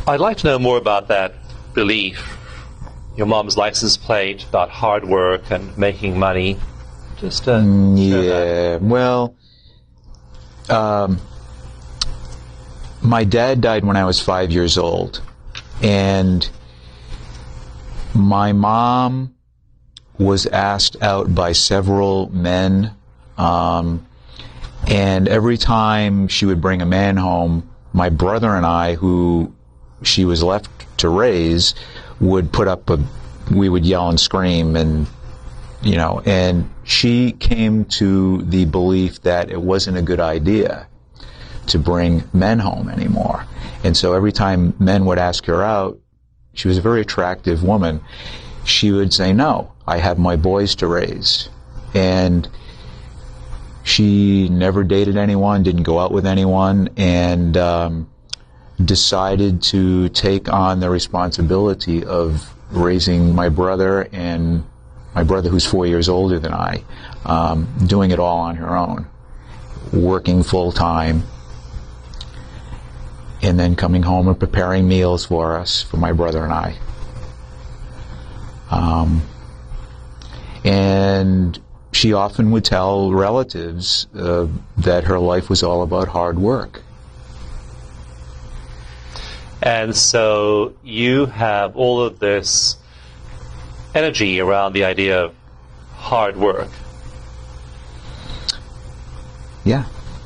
I'd like to know more about that belief, your mom's license plate, about hard work and making money. Just yeah, well, my dad died when I was 5 years old, and my mom was asked out by several men, and every time she would bring a man home, my brother and I, who she was left to raise, would we would yell and scream, and and she came to the belief that it wasn't a good idea to bring men home anymore. And so every time men would ask her out, she was a very attractive woman, she would say, no, I have my boys to raise. And she never dated anyone, didn't go out with anyone, and decided to take on the responsibility of raising my brother, and my brother, who's 4 years older than I, doing it all on her own, working full-time, and then coming home and preparing meals for us, for my brother and I. And she often would tell relatives that her life was all about hard work. And so you have all of this energy around the idea of hard work. Yeah.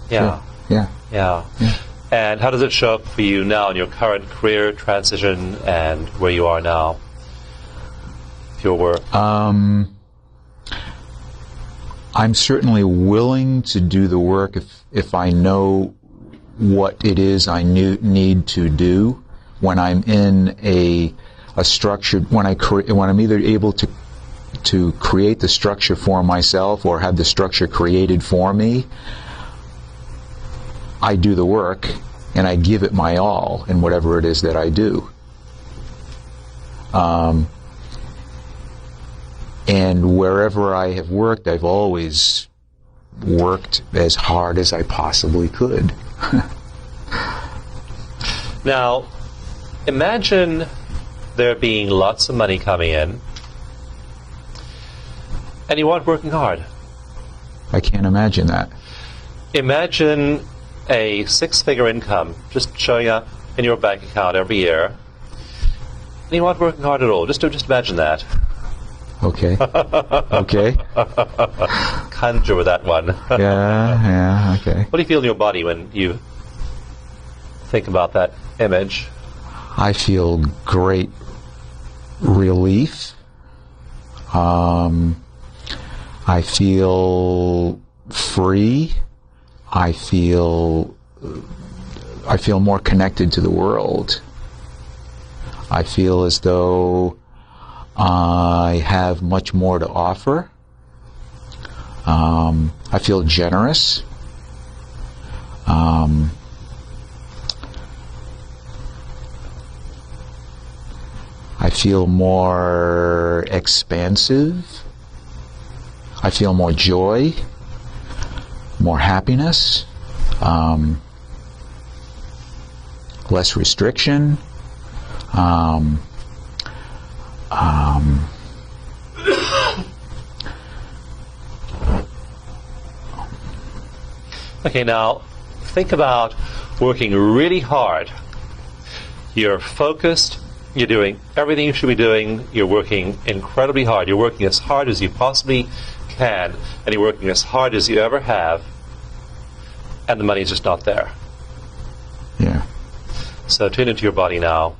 Yeah. Sure. Yeah. And how does it show up for you now in your current career transition and where you are now? Your work. I'm certainly willing to do the work if I know what it is I need to do. When I'm in a structured, when I'm either able to create the structure for myself or have the structure created for me, I do the work and I give it my all in whatever it is that I do. And wherever I have worked, I've always worked as hard as I possibly could. Now, imagine there being lots of money coming in, and you aren't working hard. I can't imagine that. Imagine a six-figure income just showing up in your bank account every year, and you aren't working hard at all. Just imagine that. Okay. Okay. Conjure with that one. Yeah, okay. What do you feel in your body when you think about that image? I feel great relief. I feel free. I feel more connected to the world. I feel as though I have much more to offer. I feel generous. I feel more expansive. I feel more joy, more happiness, less restriction. Okay, now think about working really hard. You're focused, you're doing everything you should be doing, you're working incredibly hard. You're working as hard as you possibly can, and you're working as hard as you ever have, and the money's just not there. Yeah. So tune into your body now.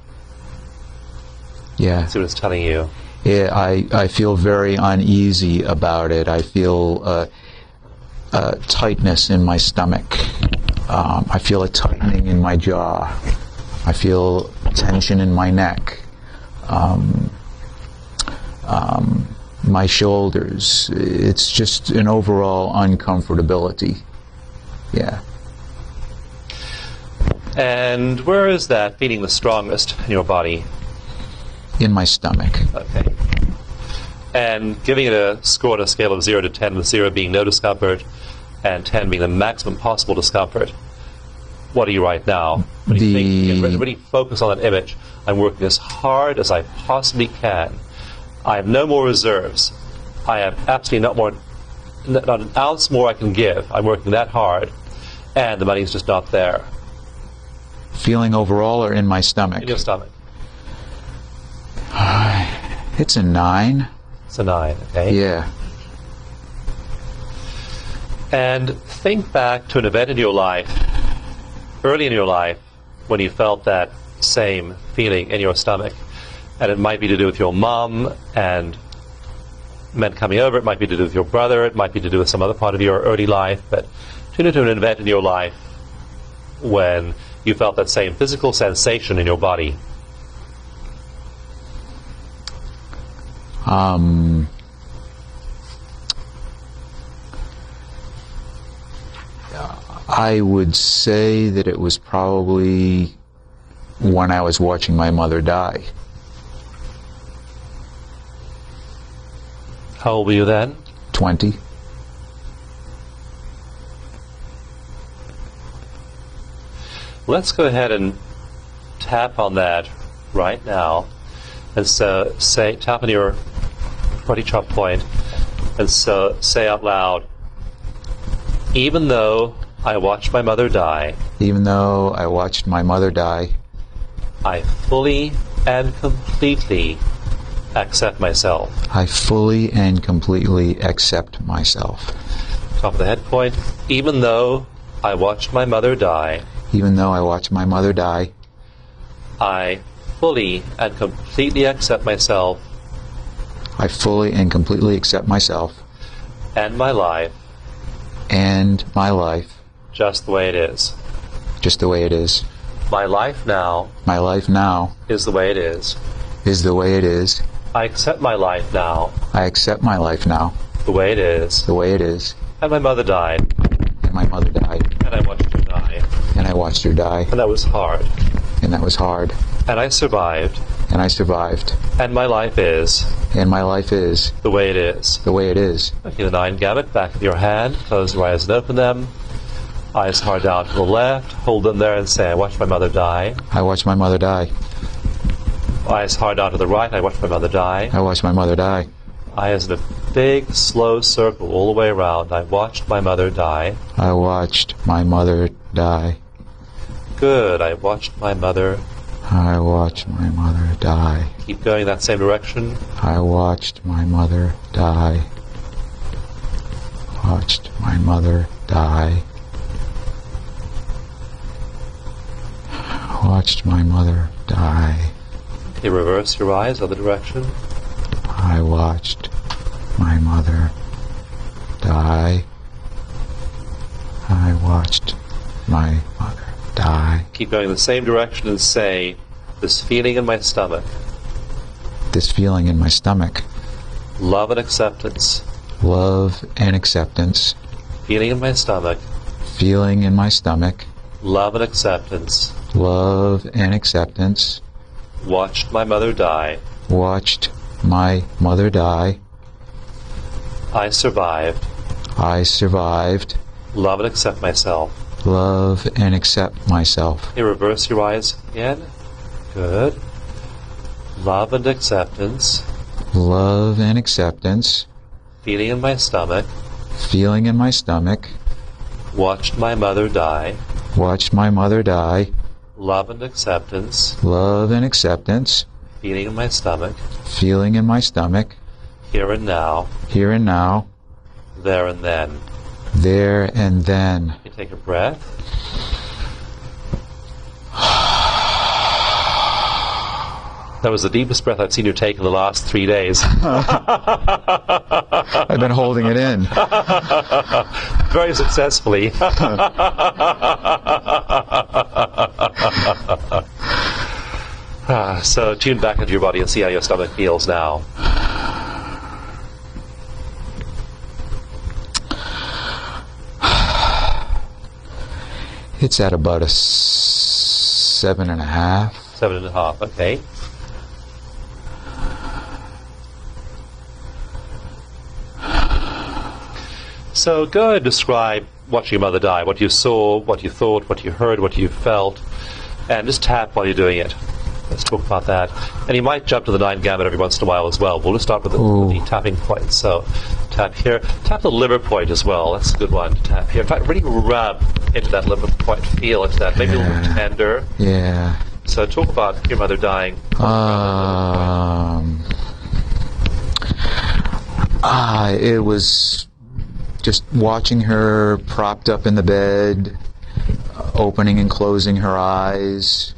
Yeah. See what it's telling you. Yeah, I feel very uneasy about it. I feel tightness in my stomach. I feel a tightening in my jaw. I feel tension in my neck. My shoulders. It's just an overall uncomfortability. Yeah. And where is that feeling the strongest in your body? In my stomach. Okay. And giving it a score on a scale of 0 to 10, with 0 being no discomfort and 10 being the maximum possible discomfort, What are you right now? When you think, really focus on that image. I'm working as hard as I possibly can. I have no more reserves. I have absolutely not an ounce more I can give. I'm working that hard, and the money's just not there. Feeling overall or in my stomach? In your stomach. It's a 9. It's a 9, okay? Yeah. And think back to an event in your life, early in your life, when you felt that same feeling in your stomach. And it might be to do with your mom and men coming over. It might be to do with your brother. It might be to do with some other part of your early life. But tune into an event in your life when you felt that same physical sensation in your body. I would say that it was probably when I was watching my mother die. How old were you then? 20. Let's go ahead and tap on that right now. And so tap on your body chop point, and so say out loud, even though I watched my mother die. Even though I watched my mother die. I fully and completely accept myself. I fully and completely accept myself. Top of the head point. Even though I watched my mother die. Even though I watched my mother die. I fully and completely accept myself. I fully and completely accept myself. And my life. And my life. Just the way it is. Just the way it is. My life now. My life now. Is the way it is. Is the way it is. I accept my life now. I accept my life now. The way it is. The way it is. And my mother died. And my mother died. And I watched her die. And I watched her die. And that was hard. And that was hard. And I survived. And I survived. And my life is. And my life is. The way it is. The way it is. Okay, the 9 gamut, back of your hand. Close your eyes and open them. Eyes hard down to the left. Hold them there and say, I watched my mother die. I watched my mother die. Eyes hard down to the right. I watched my mother die. I watched my mother die. Eyes in a big, slow circle all the way around. I watched my mother die. I watched my mother die. Good. I watched my mother. I watched my mother die. Keep going that same direction. I watched my mother die. Watched my mother die. Watched my mother die. Okay, reverse your eyes, other direction. I watched my mother die. I watched my mother die. Keep going the same direction and say, this feeling in my stomach. This feeling in my stomach. Love and acceptance. Love and acceptance. Feeling in my stomach. Feeling in my stomach. Love and acceptance. Love and acceptance. Watched my mother die. Watched my mother die. I survived. I survived. Love and accept myself. Love and accept myself. Okay, reverse your eyes again. Good. Love and acceptance. Love and acceptance. Feeling in my stomach. Feeling in my stomach. Watched my mother die. Watched my mother die. Love and acceptance. Love and acceptance. Feeling in my stomach. Feeling in my stomach. Here and now. Here and now. There and then. There and then. You take a breath. That was the deepest breath I've seen you take in the last 3 days. I've been holding it in. Very successfully. So tune back into your body and see how your stomach feels now. It's at about a 7.5. 7.5, okay. So go ahead and describe watching your mother die, what you saw, what you thought, what you heard, what you felt, and just tap while you're doing it. Let's talk about that. And you might jump to the 9 gamut every once in a while as well. We'll just start with the tapping point. So tap here. Tap the liver point as well. That's a good one to tap here. In fact, really rub into that liver point. Feel into that. Maybe a little tender. Yeah. So talk about your mother dying. It was just watching her propped up in the bed, opening and closing her eyes,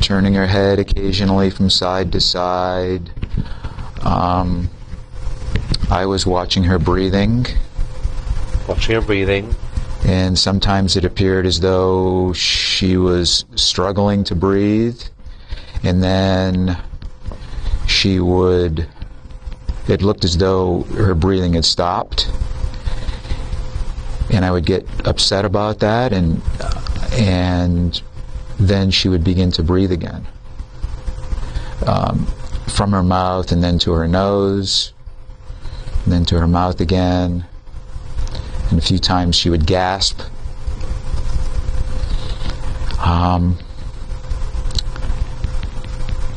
turning her head occasionally from side to side. I was watching her breathing. Watching her breathing. And sometimes it appeared as though she was struggling to breathe. And then it looked as though her breathing had stopped. And I would get upset about that, and then she would begin to breathe again. From her mouth, and then to her nose, and then to her mouth again. And a few times she would gasp.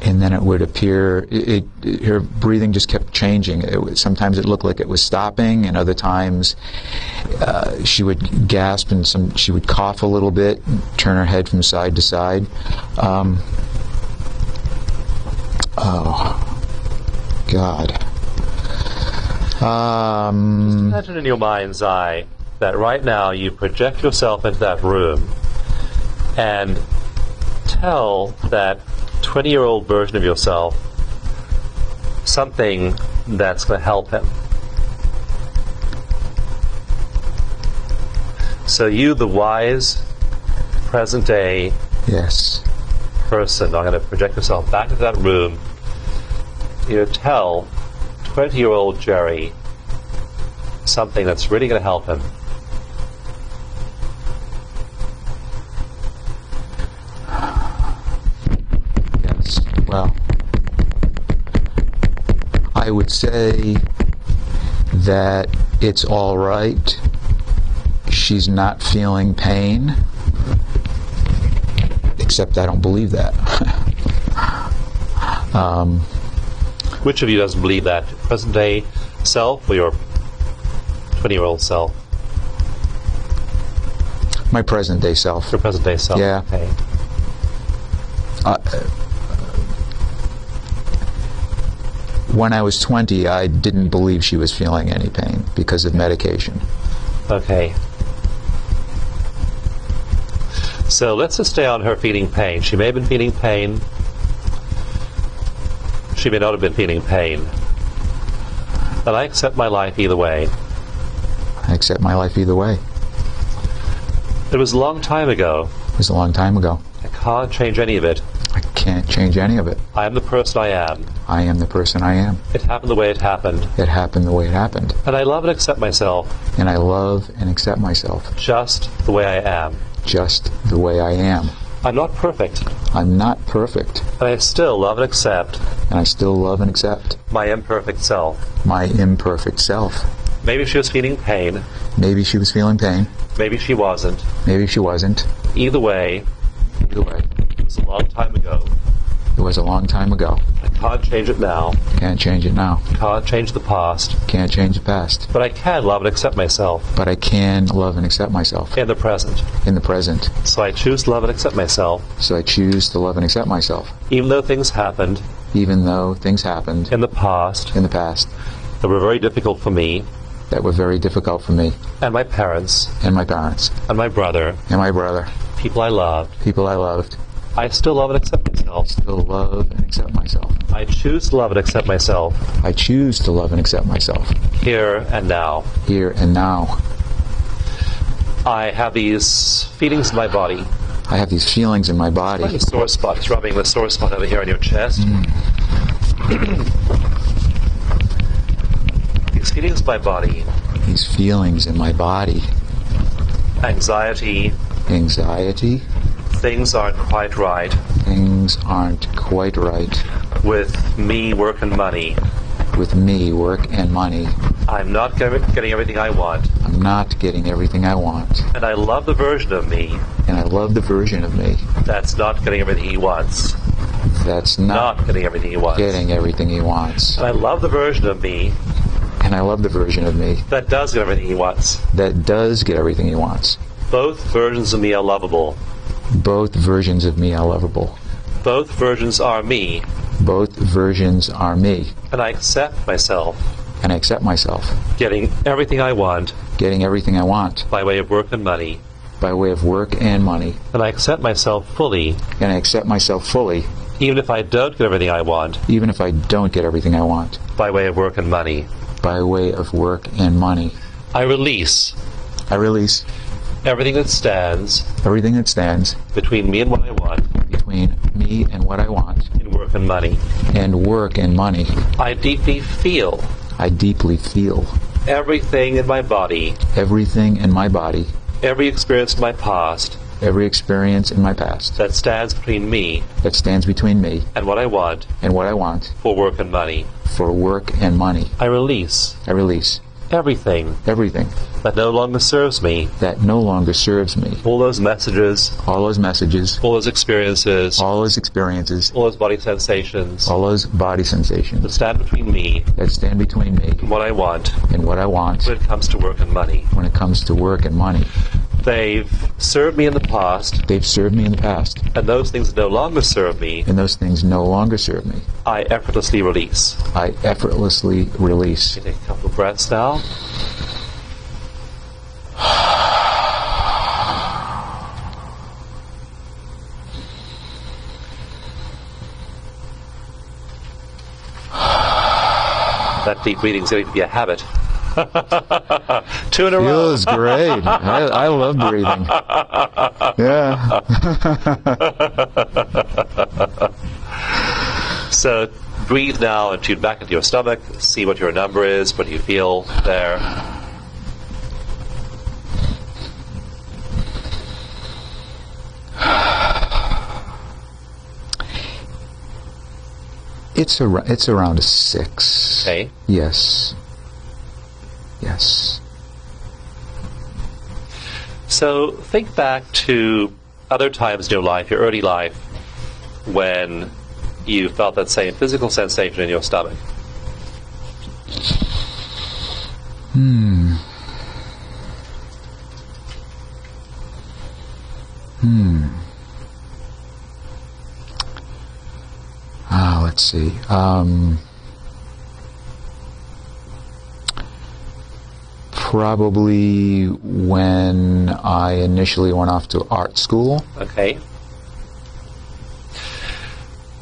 And then it would appear, her breathing just kept changing. Sometimes it looked like it was stopping, and other times she would gasp, and she would cough a little bit, and turn her head from side to side. Oh, God. Just imagine in your mind's eye that right now you project yourself into that room and tell that 20-year-old version of yourself something that's going to help him. So you, the wise, present-day person, are going to project yourself back into that room. You tell 20-year-old Jerry something that's really going to help him. Well, I would say that it's all right. She's not feeling pain. Except I don't believe that. Which of you doesn't believe that? Present-day self or your 20-year-old self? My present-day self. Your present-day self. Yeah. Okay. When I was 20, I didn't believe she was feeling any pain because of medication. Okay. So let's just stay on her feeling pain. She may have been feeling pain. She may not have been feeling pain. But I accept my life either way. I accept my life either way. It was a long time ago. It was a long time ago. I can't change any of it. I can't change any of it. I am the person I am. I am the person I am. It happened the way it happened. It happened the way it happened. And I love and accept myself. And I love and accept myself. Just the way I am. Just the way I am. I'm not perfect. I'm not perfect. And I still love and accept. And I still love and accept. My imperfect self. My imperfect self. Maybe she was feeling pain. Maybe she was feeling pain. Maybe she wasn't. Maybe she wasn't. Either way. Either way. It was a long time ago. It was a long time ago. I can't change it now. Can't change it now. Can't change the past. Can't change the past. But I can love and accept myself. But I can love and accept myself. In the present. In the present. So I choose to love and accept myself. So I choose to love and accept myself. Even though things happened. Even though things happened. In the past. In the past. That were very difficult for me. That were very difficult for me. And my parents. And my parents. And my brother. And my brother. People I loved. People I loved. I still love and accept myself. Still love and accept myself. I choose to love and accept myself. I choose to love and accept myself. Here and now. Here and now. I have these feelings in my body. I have these feelings in my body. Like a sore spot. It's rubbing the sore spot over here on your chest. These feelings in my body. These feelings in my body. Anxiety. Anxiety. Things aren't quite right. Things aren't quite right. With me, work, and money. With me, work, and money. I'm not getting everything I want. I'm not getting everything I want. And I love the version of me And I love the version of me that's not getting everything he wants. that's not Getting everything he wants. getting everything he wants. And I love the version of me And I love the version of me that does get everything he wants. that does get everything he wants. Both versions of me are lovable. Both versions of me are lovable. Both versions are me. Both versions are me. And I accept myself And I accept myself getting everything I want getting everything I want by way of work and money. by way of work and money. And I accept myself fully, And I accept myself fully, even if I don't get everything I want even if I don't get everything I want by way of work and money. by way of work and money. I release I release everything that stands everything that stands between me and what I want between me and what I want in work and money. and work and money. I deeply feel I deeply feel everything in my body, everything in my body, every experience in my past every experience in my past that stands between me that stands between me and what I want and what I want for work and money. for work and money. I release I release everything everything that no longer serves me. that no longer serves me. All those messages, All those messages, all those experiences, all those experiences, all those body sensations all those body that sensations stand between me that stand between me and what I want and what I want when it comes to work and money. when it comes to work and money. They've served me in the past, They've served me in the past, and those things that no longer serve me, and those things no longer serve me. I effortlessly release. I effortlessly release. Take a couple of breaths now. That deep breathing is going to be a habit. 2 in a row. Feels great. I love breathing. Yeah. So breathe now and tune back into your stomach. See what your number is. What do you feel there? It's around a 6. Okay. Yes. Yes. So think back to other times in your life, your early life, when you felt that same physical sensation in your stomach. Let's see. Probably when I initially went off to art school. Okay.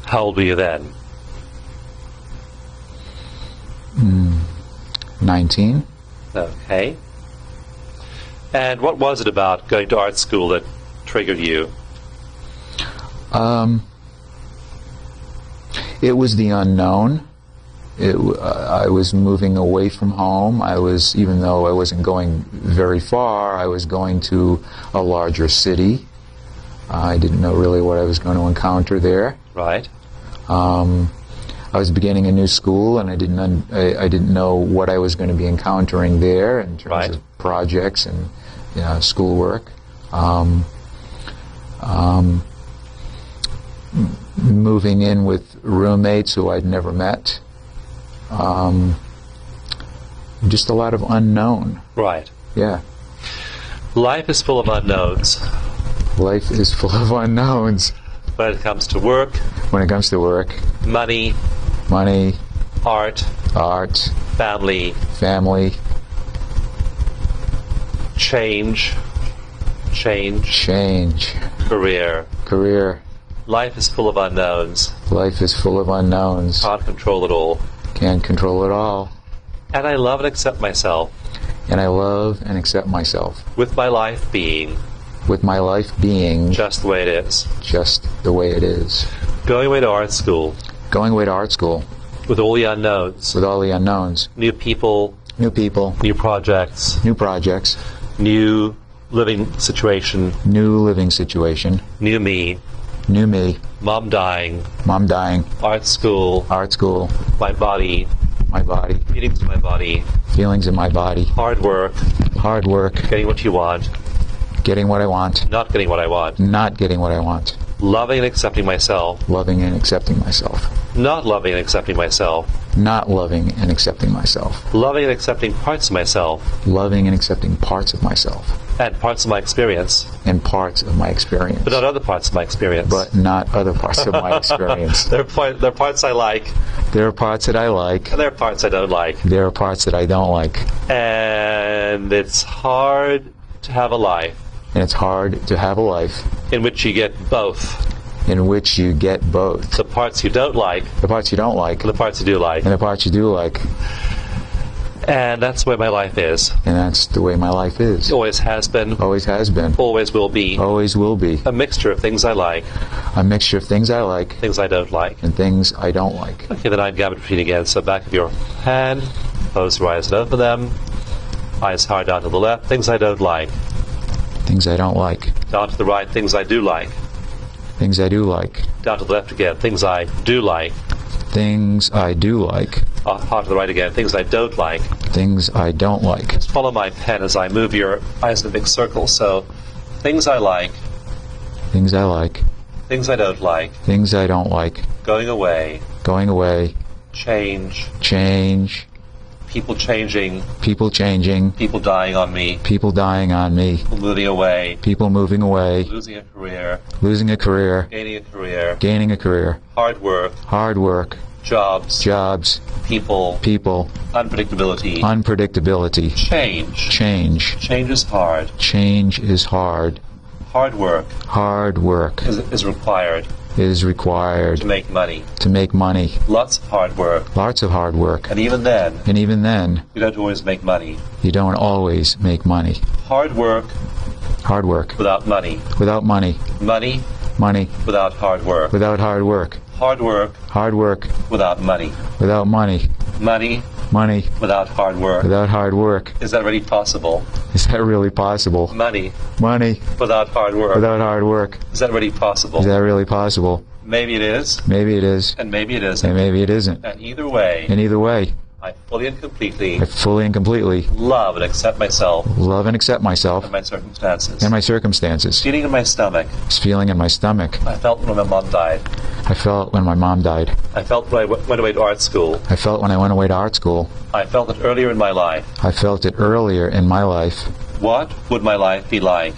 How old were you then? 19. Okay. And what was it about going to art school that triggered you? It was the unknown. I was moving away from home. Even though I wasn't going very far, I was going to a larger city. I didn't know really what I was going to encounter there. Right. I was beginning a new school, and I didn't know what I was going to be encountering there in terms of projects and schoolwork. Moving in with roommates who I'd never met. Just a lot of unknown. Right. Yeah. Life is full of unknowns. Life is full of unknowns. When it comes to work, When it comes to work, money, art, family, change, career. Life is full of unknowns. Life is full of unknowns. Can't control it all. Can't control it all. And I love and accept myself. And I love and accept myself. With my life being With my life being just the way it is. just the way it is. Going away to art school. Going away to art school. With all the unknowns. With all the unknowns. New people. New people. New projects. New projects. New living situation. New living situation. New me. New me. Mom dying. Mom dying. Art school. Art school. My body. my body, feelings in my body, feelings in my body, hard work, getting what you want, getting what I want, not getting what I want, not getting what I want, loving and accepting myself, loving and accepting myself, not loving and accepting myself, not loving and accepting myself, loving and accepting parts of myself, loving and accepting parts of myself, and parts of my experience, and parts of my experience, but not other parts of my experience. but not other parts of my experience. There are parts I like, There are parts that I like, and there are parts I don't like. there are parts that I don't like, And it's hard to have a life and it's hard to have a life in which you get both. in which you get both. The parts you don't like, The parts you don't like, and the parts you do like. and the parts you do like. And that's the way my life is. And that's the way my life is. Always has been, Always has been. always will be. Always will be. A mixture of things I like, A mixture of things I like things I don't like. and things I don't like. Okay, then I'd gamut between again. So back of your hand, close your eyes and open them. Eyes hard down to the left, things I don't like. Things I don't like. Down to the right, things I do like. Things I do like. Down to the left again, things I do like. Things I do like. Hard to the right again, things I don't like. Things I don't like. Just follow my pen as I move your eyes in a big circle. So, things I like, Things I like. things I don't like, Things I don't like. going away, Going away. change, Change. people changing, People changing. people dying on me, People dying on me. people moving away, People moving away. losing a career, Losing a career. gaining a career, Gaining a career. hard work, Hard work. jobs, Jobs. people, People. unpredictability, Unpredictability. change. Change. Change is hard. Change is hard. Hard work Hard work is required is required to make money. to make money. Lots of hard work. Lots of hard work. And even then, And even then, you don't always make money. you don't always make money. Hard work Hard work. without money. Without money. Money Money. without hard work. Without hard work. Hard work Hard work. without money. Without money. Money Money. without hard work. Without hard work. Is that really possible? Is that really possible? Money Money. without hard work. Without hard work. Is that really possible? Is that really possible? Maybe it is, Maybe it is. and maybe it And isn't. maybe it isn't. And either way, And either way, I fully and completely I fully and completely love and accept myself love and accept myself and my circumstances. and my circumstances. Feeling in my stomach, This feeling in my stomach. I felt when my mom died. I felt when my mom died. I felt when I went away to art school. I felt when I went away to art school. I felt it earlier in my life. I felt it earlier in my life. What would my life be like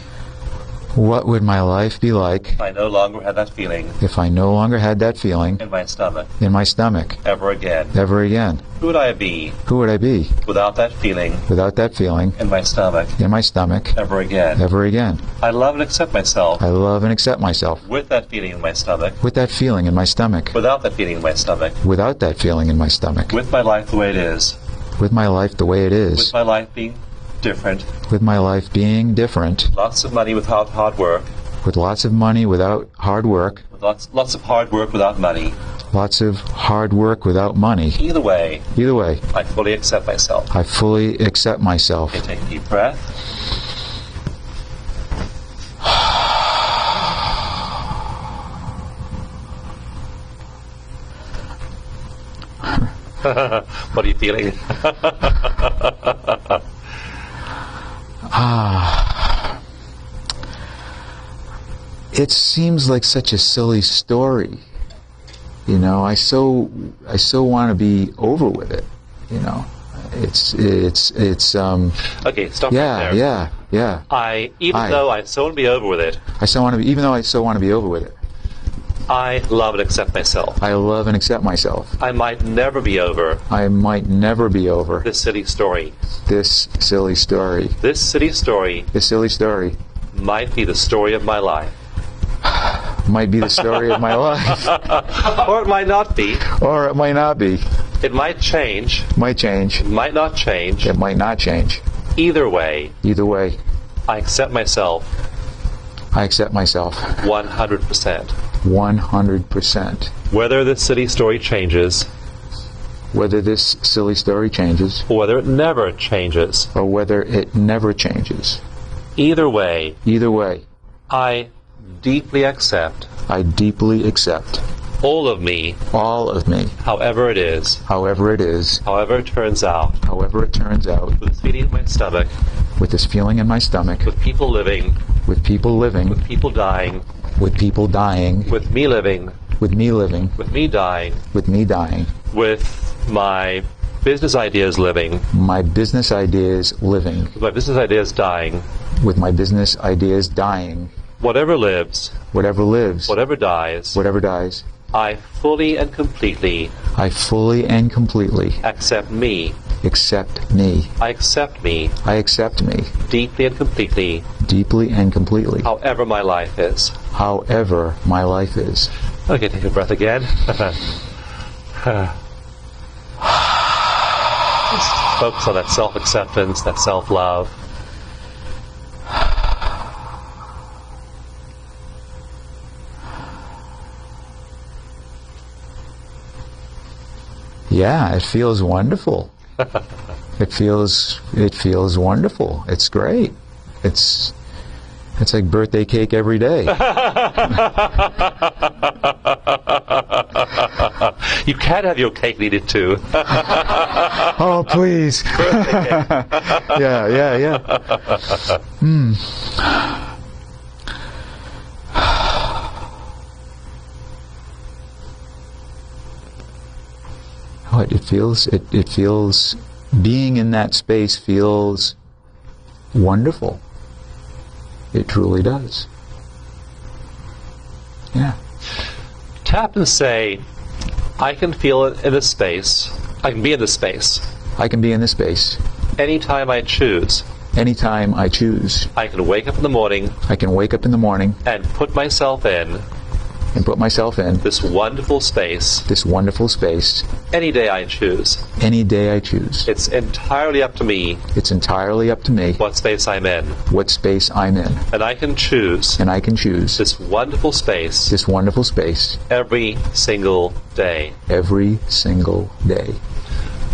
What would my life be like if I no longer had that feeling if I no longer had that feeling in my stomach in my stomach ever again? ever again? Who would I be Who would I be without that feeling without that feeling in my stomach in my stomach ever again? ever again? I love and accept myself I love and accept myself with that feeling in my stomach, with that feeling in my stomach, without that feeling in my stomach, without that feeling in my stomach, with my life the way it is, with my life the way it with is, my life being different, with my life being different, lots of money without hard work, with lots of money without hard work, with lots of hard work without money. lots of hard work without money. Either way, Either way, I fully accept myself. I fully accept myself. Okay, take a deep breath. What are you feeling? It seems like such a silly story. You know, I so want to be over with it. You know, Okay, stop right there. yeah. Even though I so want to be over with it, I so want to be, even though I so want to be over with it. I love and accept myself. I love and accept myself. I might never be over I might never be over this silly story. this silly story. This silly story This silly story might be the story of my life. might be the story of my life, Or it might not be. or it might not be. It might change. Might change. It might not change. It might not change. Either way, Either way, I accept myself I accept myself 100%. 100%. Whether this silly story changes, Whether this silly story changes, or whether it never changes, or whether it never changes. either way, Either way, I deeply accept I deeply accept all of me, however it is, however however it turns out, it turns out, with this feeling in my stomach, with this feeling in my stomach, with people living, with people living, with people dying, with people dying, with me living, with me living, with me dying, with me dying, with my business ideas living, my business ideas living, with my business ideas dying, with my business ideas dying, whatever lives, whatever lives, whatever dies, whatever dies, I fully and completely accept me. Accept me. I accept me. I accept me. Deeply and completely. Deeply and completely. However my life is. However my life is. Okay, take a breath again. Just focus on that self-acceptance, that self-love. Yeah, it feels wonderful. It feels wonderful. It's great. It's like birthday cake every day. You can have your cake needed too. Oh, please. Birthday cake. Yeah. Oh, it feels, being in that space feels wonderful. It truly does. Yeah. Tap and say, I can feel it in this space. I can be in this space. I can be in this space. Anytime I choose. Anytime I choose. I can wake up in the morning. I can wake up in the morning. And put myself in. This wonderful space. This wonderful space. Any day I choose. Any day I choose. It's entirely up to me. It's entirely up to me. What space I'm in. What space I'm in. And I can choose. This wonderful space. This wonderful space. Every single day. Every single day.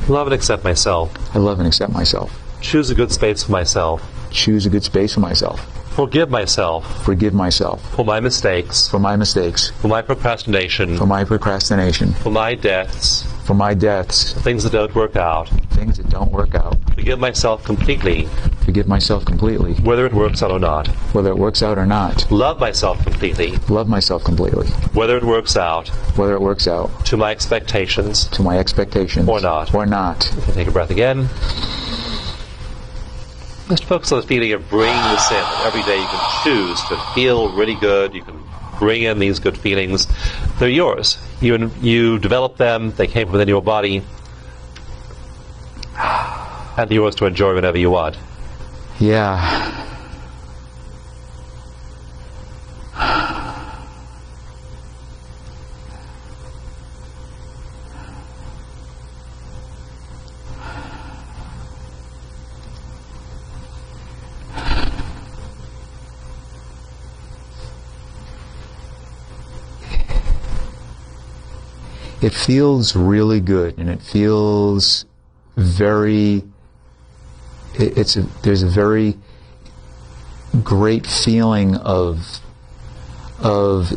Love and accept myself. I love and accept myself. Choose a good space for myself. Choose a good space for myself. Forgive myself. Forgive myself. For my mistakes. For my mistakes. For my procrastination. For my procrastination. For my deaths. For my deaths. Things that don't work out. Things that don't work out. Forgive myself completely. Forgive myself completely. Whether it works out or not. Whether it works out or not. Love myself completely. Love myself completely. Whether it works out. Whether it works out. To my expectations. To my expectations. Or not. Or not. Take a breath again. Just focus on the feeling of bringing this in. Every day you can choose to feel really good. You can bring in these good feelings. They're yours. You develop them. They came from within your body. And they're yours to enjoy whenever you want. Yeah. It feels really good, and it feels very, there's a very great feeling of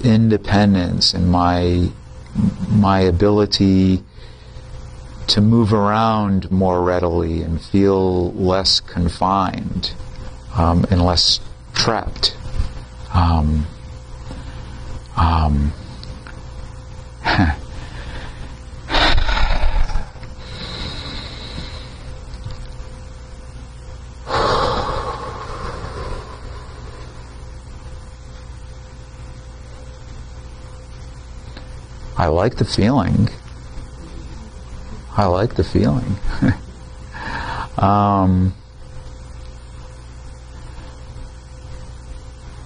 independence and my ability to move around more readily and feel less confined and less trapped. I like the feeling.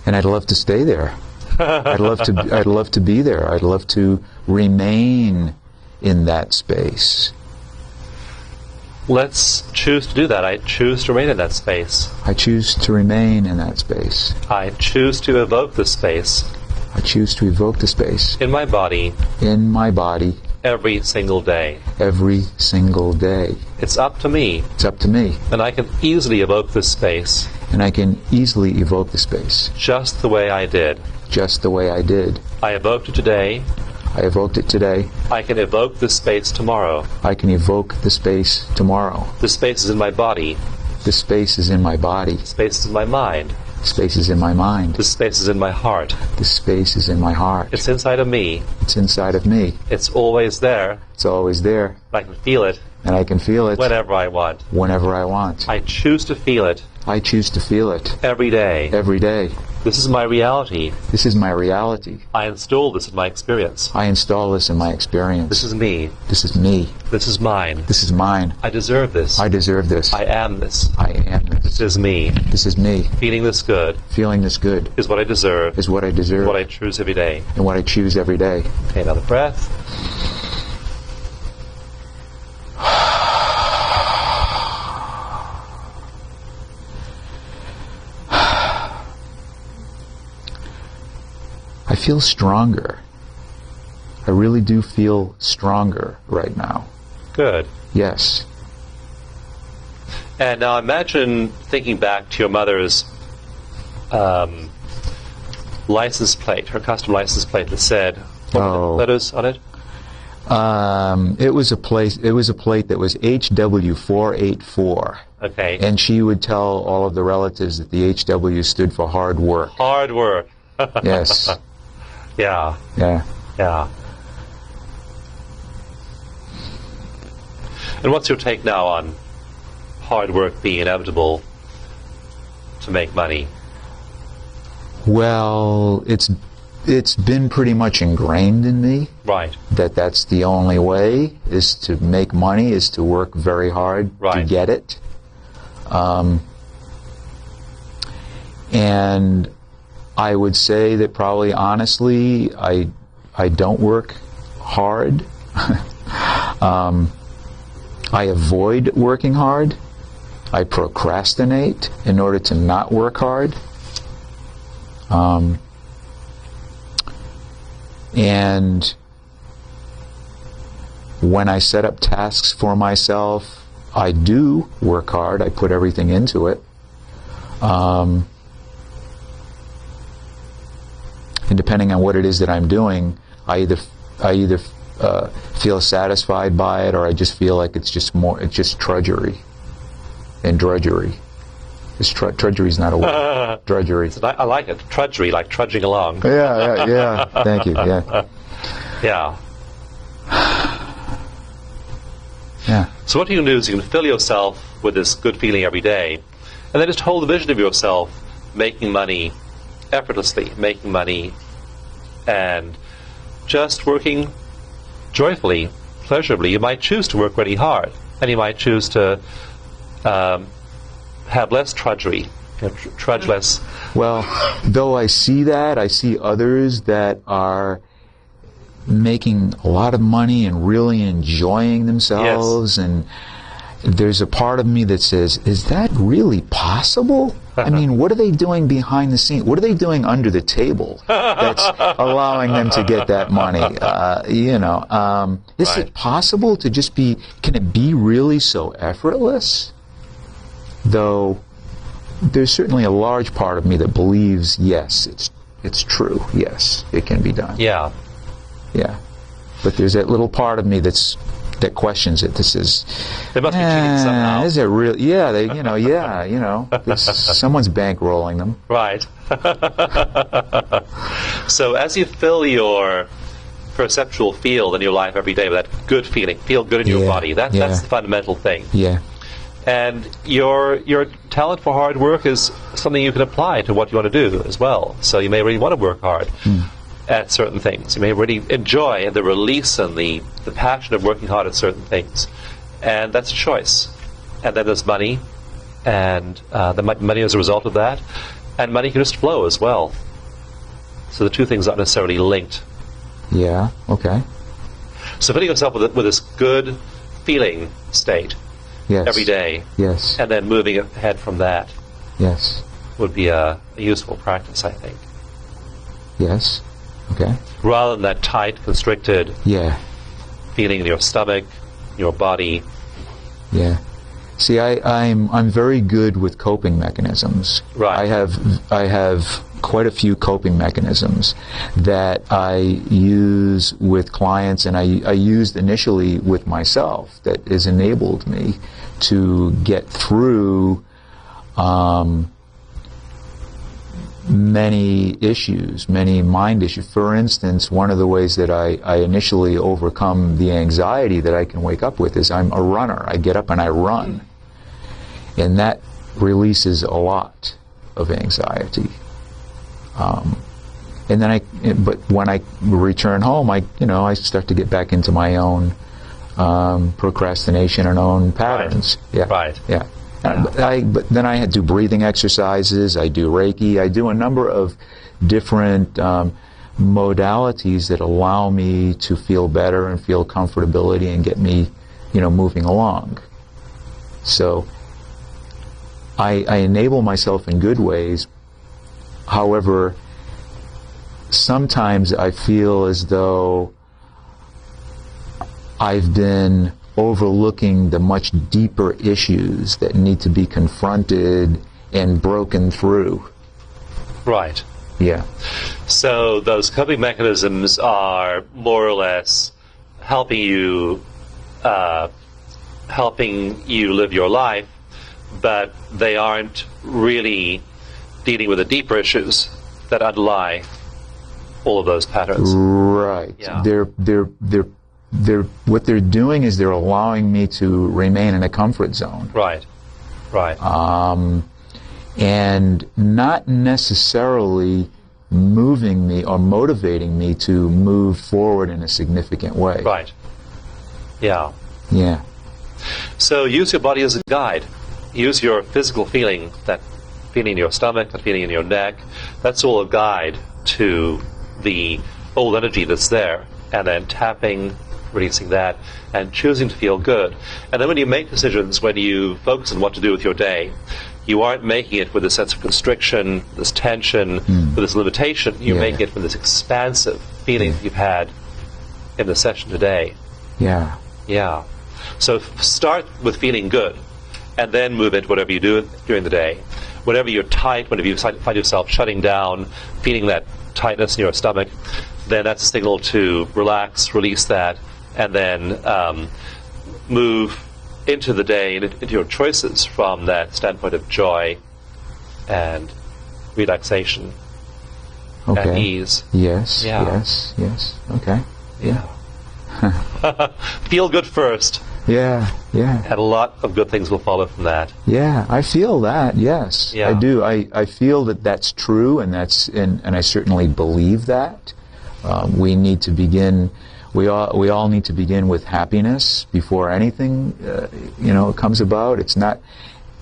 And I'd love to stay there. I'd love to be there. I'd love to remain in that space. Let's choose to do that. I choose to remain in that space. I choose to remain in that space. I choose to evoke the space. I choose to evoke the space. In my body. Every single day. It's up to me. And I can easily evoke this space. Just the way I did. I evoked it today. I evoked it today. I can evoke this space tomorrow. I can evoke the space tomorrow. This space is in my body. This space is in my body. Space is in my mind. Space is in my mind. This space is in my heart. This space is in my heart. It's inside of me. It's inside of me. It's always there. It's always there. I can feel it. And I can feel it. Whenever I want. Whenever I want. I choose to feel it. I choose to feel it. Every day. Every day. This is my reality. This is my reality. I install this in my experience. I install this in my experience. This is me. This is me. This is mine. This is mine. I deserve this. I deserve this. I am this. I am this. This is me. This is me. Feeling this good Feeling this good is what I deserve. is what I deserve. What I choose every day. And what I choose every day. Okay, another breath. I feel stronger. I really do feel stronger right now. Good. Yes. And now imagine thinking back to your mother's license plate, her custom license plate that said, what were the letters on it? It was a plate that was HW484. Okay. And she would tell all of the relatives that the HW stood for hard work. Hard work. Yes. Yeah. Yeah. Yeah. And what's your take now on hard work being inevitable to make money? Well, it's been pretty much ingrained in me. Right. That's the only way is to make money, is to work very hard to get it. And I would say that probably honestly, I don't work hard. I avoid working hard. I procrastinate in order to not work hard. And when I set up tasks for myself, I do work hard. I put everything into it. And depending on what it is that I'm doing, I either feel satisfied by it, or I just feel like it's just drudgery and drudgery. Drudgery is not a word. Drudgery. I like it. Trudgery, like trudging along. Yeah. Thank you. Yeah. Yeah. Yeah. So what you can do is you can fill yourself with this good feeling every day, and then just hold the vision of yourself making money effortlessly, making money and just working joyfully, pleasurably. You might choose to work really hard, and you might choose to have less trudgery, trudge less. Well, though I see that, I see others that are making a lot of money and really enjoying themselves, yes. And there's a part of me that says, is that really possible? I mean, what are they doing behind the scenes? What are they doing under the table that's allowing them to get that money? Is it possible to just be, can it be really so effortless? Though there's certainly a large part of me that believes, yes, it's true. Yes, it can be done. Yeah. Yeah. But there's that little part of me that questions it. This is. They must be cheating somehow. Is it real? Yeah. Someone's bankrolling them. Right. So as you fill your perceptual field in your life every day with that good feeling, feel good in your body. That's the fundamental thing. Yeah. And your talent for hard work is something you can apply to what you want to do as well. So you may really want to work hard at certain things. You may really enjoy the release and the passion of working hard at certain things. And that's a choice. And then there's money, and the money as a result of that. And money can just flow as well. So the two things aren't necessarily linked. Yeah, okay. So filling yourself with this good feeling state every day, and then moving ahead from that, would be a useful practice, I think. Yes. Okay. Rather than that tight, constricted feeling in your stomach, your body. Yeah. See, I'm very good with coping mechanisms. Right. I have quite a few coping mechanisms that I use with clients, and I used initially with myself, that has enabled me to get through many issues, many mind issues. For instance, one of the ways that I initially overcome the anxiety that I can wake up with is I'm a runner. I get up and I run. And that releases a lot of anxiety. And then but when I return home, I start to get back into my own procrastination and own patterns. Right. Yeah. Right. Yeah. But then I do breathing exercises, I do Reiki, I do a number of different modalities that allow me to feel better and feel comfortability and get me, moving along. So I enable myself in good ways. However, sometimes I feel as though I've been overlooking the much deeper issues that need to be confronted and broken through. Right. Yeah. So those coping mechanisms are more or less helping you live your life, but they aren't really dealing with the deeper issues that underlie all of those patterns. Right. Yeah. They're what they're doing is they're allowing me to remain in a comfort zone. Right. Right. And not necessarily moving me or motivating me to move forward in a significant way. Right. Yeah. Yeah. So use your body as a guide. Use your physical feeling, that feeling in your stomach, that feeling in your neck. That's all a guide to the old energy that's there. And then tapping, releasing that, and choosing to feel good. And then when you make decisions, when you focus on what to do with your day, you aren't making it with a sense of constriction, this tension, with this limitation. You're making it with this expansive feeling that you've had in the session today. Yeah. Yeah. So start with feeling good, and then move into whatever you do during the day. Whenever you're tight, whenever you find yourself shutting down, feeling that tightness in your stomach, then that's a signal to relax, release that, and then move into the day and into your choices from that standpoint of joy and relaxation and ease. Yes. Yeah. Yes. Okay. Yeah. Feel good first. Yeah. And a lot of good things will follow from that. Yeah, I feel that. Yes, Yeah. I do. I feel that that's true, and and I certainly believe that. We need to begin. We all need to begin with happiness before anything comes about. It's not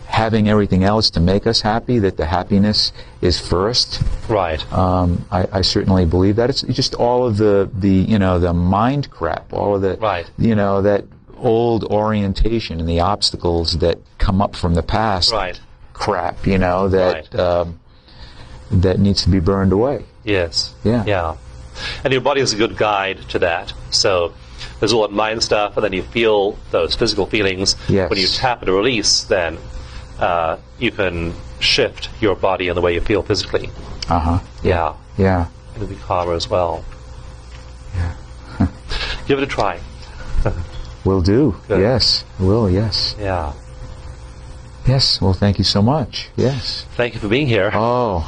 having everything else to make us happy, that the happiness is first. Right. I certainly believe that. It's just all of the mind crap, all of the that old orientation and the obstacles that come up from the past. Right. Crap, that needs to be burned away. Yes. Yeah. And your body is a good guide to that. So there's all that mind stuff, and then you feel those physical feelings. Yes. When you tap and release, then you can shift your body and the way you feel physically. Yeah. It'll be calmer as well. Yeah. Give it a try. Will do. Good. Yes. Will. Yes. Yeah. Yes. Well, thank you so much. Yes. Thank you for being here. Oh.